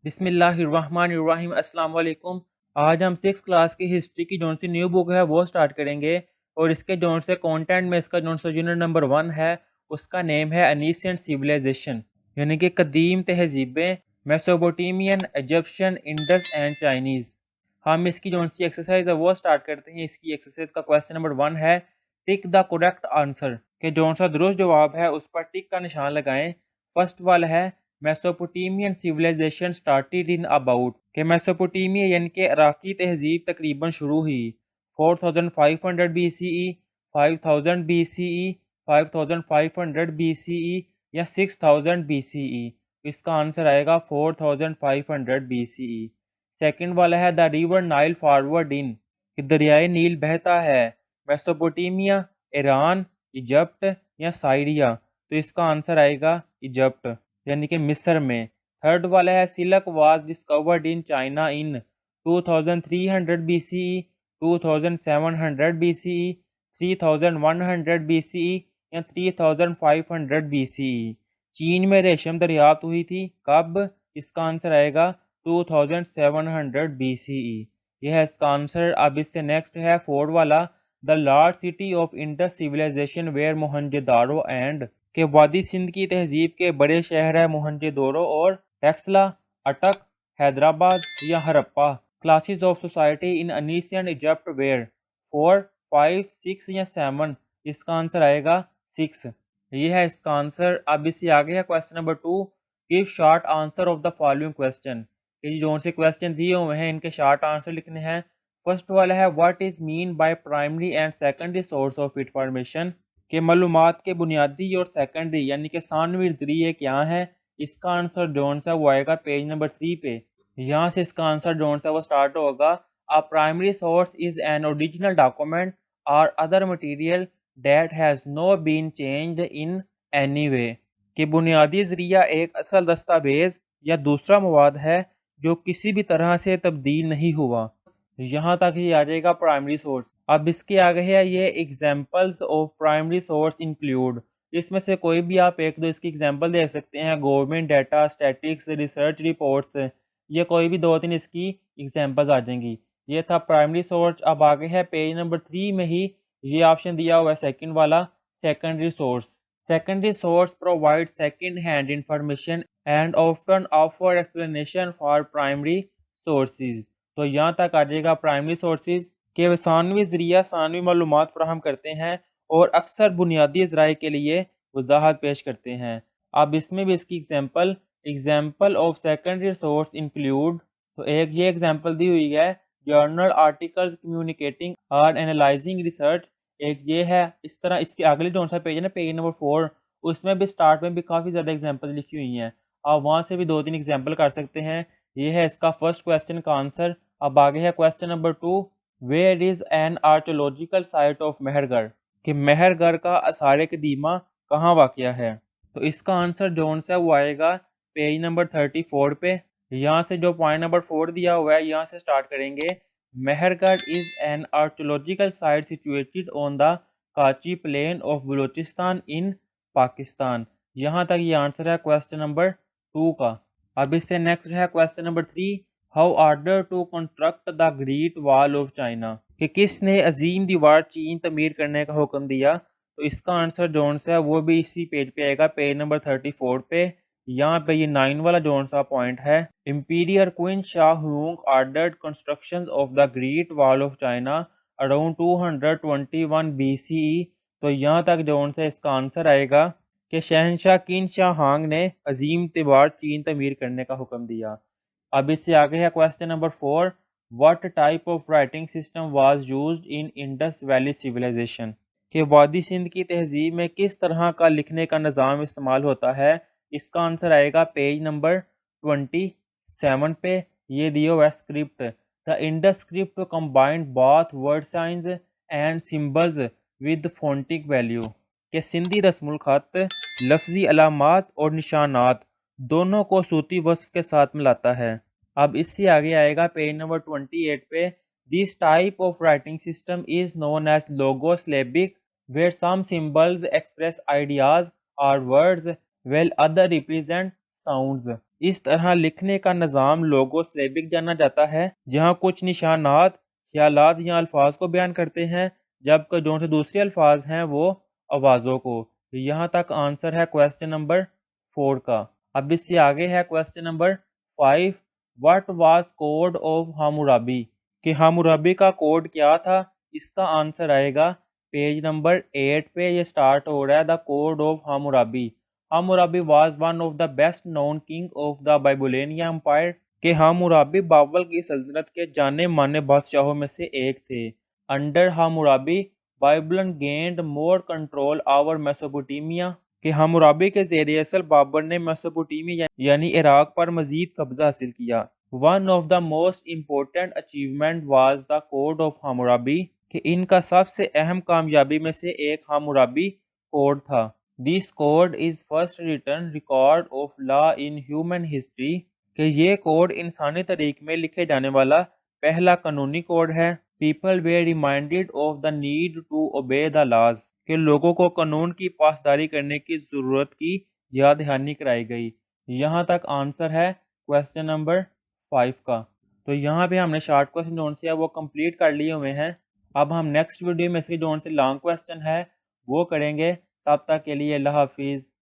بسم اللہ الرحمن الرحیم۔ السلام علیکم۔ آج ہم 6 کلاس کی ہسٹری کی جون سی نیو بک ہے وہ سٹارٹ کریں گے، اور اس کے جون سے کانٹینٹ میں اس کا جون سا یونٹ نمبر 1 ہے، اس کا نیم ہے انیسینٹ سیویلائزیشن، یعنی کہ قدیم تہذیبیں، میسوپوٹیمین، ایجپشن، انڈس اینڈ چائنیز۔ ہم اس کی جون سی ایکسرسائز ہے وہ سٹارٹ کرتے ہیں۔ اس کی ایکسرسائز کا کویسچن نمبر 1 ہے ٹک دا کریکٹ آنسر، کہ جون سا درست جواب ہے اس پر ٹک کا نشان لگائیں۔ فرسٹ والا ہے میسوپوٹیمین سیویلائزیشن سٹارٹیڈ ان اباؤٹ، کہ میسوپوٹیمیا یعنی کہ عراقی تہذیب تقریباً شروع ہوئی 4500 be C E, 5000 be C E, 5500 be C E یا 6000 بی سی ای۔ اس کا آنسر آئے گا 4500 بی سی ای۔ سیکنڈ والا ہے the river Nile forward in, کہ دریائے نیل بہتا ہے میسوپوٹیمیا، ایران، ایجپٹ یا سائریا۔ تو اس کا آنسر آئے گا ایجپٹ یعنی کہ مصر میں۔ تھرڈ والا ہے silk was discovered in China in 2300 B C E, 2700 B C E, 3100 B C E یا 3500 بی سی ای۔ چین میں ریشم دریافت ہوئی تھی کب؟ اس کا آنسر آئے گا 2700 بی سی ای۔ یہ ہے اس کا آنسر۔ اب اس سے نیکسٹ ہے فورتھ والا the large city of Indus civilisation where Mohenjo Daro and, کہ وادی سندھ کی تہذیب کے بڑے شہر ہے موہنجو دورو اور ٹیکسلا، اٹک، حیدرآباد یا Harappa. Classes of society in ancient Egypt were 4، 5، 6 یا 7۔ اس کا آنسر آئے گا 6۔ یہ ہے اس کا آنسر۔ اب اس سے آگے ہے question number 2، give short answer of the following question, کہ جو سے کویسچن دیے ہوئے ہیں ان کے شارٹ آنسر لکھنے ہیں۔ فرسٹ والا ہے what is mean by primary and secondary source of information, کہ معلومات کے بنیادی اور سیکنڈری یعنی کہ ثانوی ذریعے کیا ہیں۔ اس کا آنسر جون سا وہ آئے گا پیج نمبر 3 پہ۔ یہاں سے اس کا آنسر جون سا وہ سٹارٹ ہوگا A primary source is an original document or other material that has not been changed in any way، کہ بنیادی ذریعہ ایک اصل دستاویز یا دوسرا مواد ہے جو کسی بھی طرح سے تبدیل نہیں ہوا۔ یہاں تک یہ آ جائے گا پرائمری سورس۔ اب اس کے آگے ہے یہ examples of primary source include, اس میں سے کوئی بھی آپ ایک دو اس کی ایگزامپل دے سکتے ہیں، government data, statics, research reports, یہ کوئی بھی 2-3 اس کی ایگزامپلز آ جائیں گی۔ یہ تھا پرائمری سورس۔ اب آگے ہے پیج نمبر 3 میں ہی یہ آپشن دیا ہوا ہے سیکنڈ والا، secondary source. Secondary source provide second hand information and often offer explanation for primary sources. تو یہاں تک آ جائے گا پرائمری سورسز، کہ ثانوی ذریعہ ثانوی معلومات فراہم کرتے ہیں اور اکثر بنیادی ذرائع کے لیے وضاحت پیش کرتے ہیں۔ اب اس میں بھی اس کی example of secondary source include, تو ایک یہ ایگزامپل دی ہوئی ہے جرنل آرٹیکلز کمیونیکیٹنگ اور انالائزنگ ریسرچ، ایک یہ ہے۔ اس طرح اس کے اگلے جو سا پیج ہے نا پیج نمبر 4، اس میں بھی سٹارٹ میں بھی کافی زیادہ ایگزامپل لکھی ہوئی ہیں، آپ وہاں سے بھی 2-3 ایگزامپل کر سکتے ہیں۔ یہ ہے اس کا فرسٹ کویسچن کا آنسر۔ اب آگے ہے question number 2، where is an archaeological site of Mehrgarh, کہ مہر گڑھ کا آثار قدیمہ کہاں واقع ہے۔ تو اس کا آنسر جون سے وہ آئے گا پیج نمبر 34 پہ۔ یہاں سے جو پوائنٹ نمبر 4 دیا ہوا ہے یہاں سے سٹارٹ کریں گے۔ Mehrgarh is an archaeological site situated on the Kachhi plain of Balochistan in Pakistan. یہاں تک یہ آنسر ہے کویسچن نمبر 2 کا۔ اب اس سے نیکسٹ ہے question number 3، how order to construct the great wall of China, کہ کس نے عظیم دیوار چین تعمیر کرنے کا حکم دیا۔ تو اس کا آنسر جون سا ہے وہ بھی اسی پیج پہ آئے گا پیج نمبر 34 پہ۔ یہاں پہ یہ 9 والا جون سا پوائنٹ ہے، emperor Qin Shi Huang ordered construction of the great wall of China around 221 B C E. تو یہاں تک جون سے اس کا آنسر آئے گا کہ شہنشاہ قین شاہ ہانگ نے عظیم دیوار چین تعمیر کرنے کا حکم دیا۔ اب اس سے آگے ہے question number 4، what type of writing system was used in Indus valley civilisation, کہ وادی سندھ کی تہذیب میں کس طرح کا لکھنے کا نظام استعمال ہوتا ہے۔ اس کا آنسر آئے گا پیج نمبر 27 پہ۔ یہ دیو ہوا script, the Indus script combined both word signs and symbols with phonetic value, کہ سندھی رسم الخط لفظی علامات اور نشانات دونوں کو صوتی وصف کے ساتھ ملاتا ہے۔ اب اس سے آگے آئے گا پیج نمبر 28 پہ، this type of writing system is known as logosyllabic where some symbols express ideas or words while other represent sounds۔ اس طرح لکھنے کا نظام لوگو سلیبک جانا جاتا ہے، جہاں کچھ نشانات خیالات یا الفاظ کو بیان کرتے ہیں، جبکہ جو سے دوسرے الفاظ ہیں وہ آوازوں کو۔ یہاں تک آنسر ہے کویسچن نمبر 4 کا۔ اب اس سے آگے ہے question number 5، what was code of Hammurabi, کہ ہامورابی کا کوڈ کیا تھا؟ اس کا آنسر آئے گا پیج نمبر 8 پہ، یہ سٹارٹ ہو رہا ہے the code of Hammurabi. Hammurabi was one of the best known king of the Babylonian empire, کہ ہامورابی بابل کی سلطنت کے جانے مانے بادشاہوں میں سے ایک تھے۔ Under ہامورابی بائبلن گینڈ more control our Mesopotamia, کہ ہامورابی کے زیر اثر بابر نے میسوپوٹیمیا یعنی عراق پر مزید قبضہ حاصل کیا۔ One of the most important achievement was the code of Hammurabi, کہ ان کا سب سے اہم کامیابی میں سے ایک ہامورابی کوڈ تھا۔ This code is first written record of law in human history, کہ یہ کوڈ انسانی تاریخ میں لکھے جانے والا پہلا قانونی کوڈ ہے۔ People were reminded of the need to obey the laws, کہ لوگوں کو قانون کی پاسداری کرنے کی ضرورت کی یاد دہانی کرائی گئی۔ یہاں تک آنسر ہے کویسچن نمبر 5 کا۔ تو یہاں پہ ہم نے شارٹ کویسچن جون سے ہے وہ کمپلیٹ کر لیے ہوئے ہیں۔ اب ہم نیکسٹ ویڈیو میں اس کے جون سے لانگ کویسچن ہے وہ کریں گے۔ تب تک کے لیے اللہ حافظ۔